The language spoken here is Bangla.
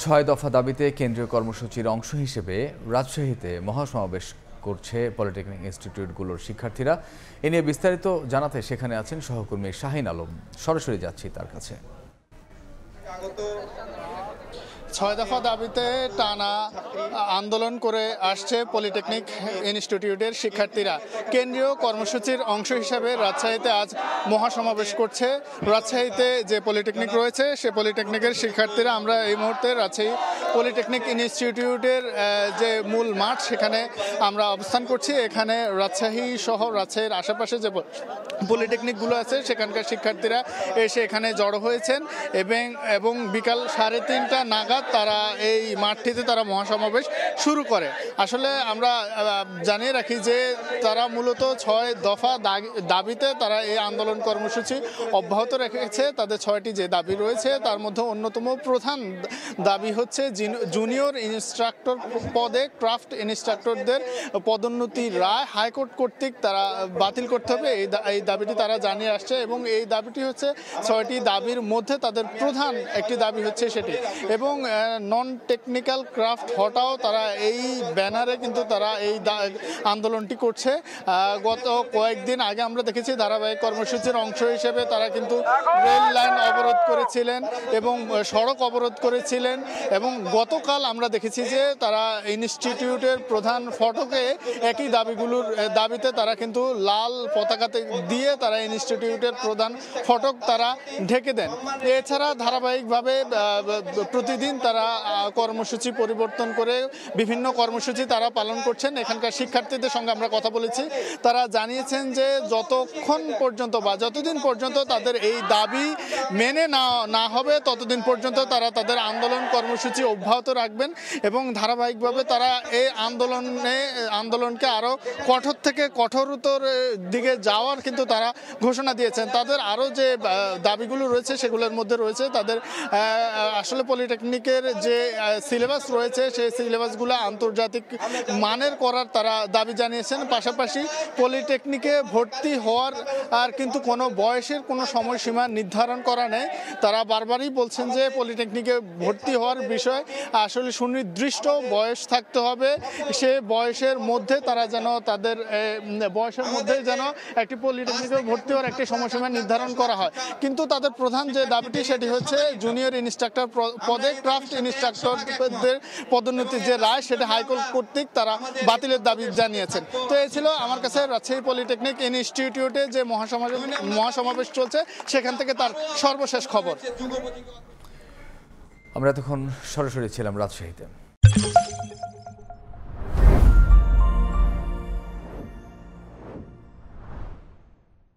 ছয় দফা দাবিতে কেন্দ্রীয় কর্মসূচির অংশ হিসেবে রাজশাহীতে মহাসমাবেশ করছে পলিটেকনিক ইনস্টিটিউটগুলোর শিক্ষার্থীরা। এ নিয়ে বিস্তারিত জানাতে সেখানে আছেন সহকর্মী শাহিন আলম। সরাসরি যাচ্ছি তার কাছে। ছয় দফা দাবিতে টানা আন্দোলন করে আসছে পলিটেকনিক ইনস্টিটিউটের শিক্ষার্থীরা। কেন্দ্রীয় কর্মসূচির অংশ হিসাবে রাজশাহীতে আজ মহাসমাবেশ করছে। রাজশাহীতে যে পলিটেকনিক রয়েছে সে পলিটেকনিকের শিক্ষার্থীরা আমরা এই মুহূর্তে রাজশাহী পলিটেকনিক ইনস্টিটিউটের যে মূল মাঠ সেখানে আমরা অবস্থান করছি। এখানে রাজশাহী সহ রাজশাহীর আশেপাশে যে পলিটেকনিকগুলো আছে সেখানকার শিক্ষার্থীরা এসে এখানে জড়ো হয়েছেন এবং বিকাল 3:30 নাগাদ তারা এই মাঠটিতে তারা মহাসমাবেশ শুরু করে। আসলে আমরা জানিয়ে রাখি যে তারা মূলত 6 দফা দাবিতে তারা এই আন্দোলন কর্মসূচি অব্যাহত রেখেছে। তাদের 6টি যে দাবি রয়েছে তার মধ্যে অন্যতম প্রধান দাবি হচ্ছে জুনিয়র ইনস্ট্রাক্টর পদে ক্রাফট ইনস্ট্রাক্টরদের পদোন্নতি রায় হাইকোর্ট কর্তৃক তারা বাতিল করতে হবে। এই দাবিটি তারা জানিয়ে আসছে এবং এই দাবিটি হচ্ছে 6টি দাবির মধ্যে তাদের প্রধান একটি দাবি হচ্ছে সেটি। এবং নন টেকনিক্যাল ক্রাফট হটাও তারা এই ব্যানারে কিন্তু তারা এই আন্দোলনটি করছে। গত কয়েকদিন আগে আমরা দেখেছি ধারাবাহিক কর্মসূচির অংশ হিসেবে তারা কিন্তু রেল লাইন অবরোধ করেছিলেন এবং সড়ক অবরোধ করেছিলেন এবং গতকাল আমরা দেখেছি যে তারা ইনস্টিটিউটের প্রধান ফটকে একই দাবিতে তারা কিন্তু লাল পতাকা দিয়ে তারা ইনস্টিটিউটের প্রধান ফটক তারা ঢেকে দেন। এছাড়া ধারাবাহিকভাবে প্রতিদিন তারা কর্মসূচি পরিবর্তন করে বিভিন্ন কর্মসূচি তারা পালন করছেন। এখানকার শিক্ষার্থীদের সঙ্গে আমরা কথা বলেছি, তারা জানিয়েছেন যে যতক্ষণ পর্যন্ত বা যতদিন পর্যন্ত তাদের এই দাবি মেনে না হবে ততদিন পর্যন্ত তারা তাদের আন্দোলন কর্মসূচি অব্যাহত রাখবেন এবং ধারাবাহিকভাবে তারা এই আন্দোলনকে আরও কঠোর থেকে কঠোরতর দিকে যাওয়ার কিন্তু তারা ঘোষণা দিয়েছেন। তাদের আরও যে দাবিগুলো রয়েছে সেগুলোর মধ্যে রয়েছে তাদের আসলে পলিটেকনিকের যে সিলেবাস রয়েছে সেই সিলেবাসগুলো আন্তর্জাতিক মানের করার তারা দাবি জানিয়েছেন। পাশাপাশি পলিটেকনিকে ভর্তি হওয়ার আর কিন্তু কোনো বয়সের কোনো সময়সীমা নির্ধারণ করা নেই। তারা বারবারই বলছেন যে পলিটেকনিকে ভর্তি হওয়ার বিষয় আসলে সুনির্দিষ্ট বয়স থাকতে হবে। সে বয়সের মধ্যে তারা যেন তাদের বয়সের মধ্যে যেন একটি পলিটেকনিকে ভর্তি হওয়ার একটি সময়সীমা নির্ধারণ করা হয়। কিন্তু তাদের প্রধান যে দাবিটি সেটি হচ্ছে জুনিয়র ইনস্ট্রাক্টর পদে ক্রাফট ইনস্ট্রাক্টরদের পদোন্নতির যে রায় সেটা হাইকোর্ট কর্তৃক তারা বাতিলের দাবি জানিয়েছেন। তো এই ছিল আমার কাছে রাজশাহী পলিটেকনিক ইনস্টিটিউটে যে মহাসমাবেশ চলছে সেখান থেকে তার সর্বশেষ খবর। আমরা এতক্ষণ সরাসরি ছিলাম রাজশাহীতে।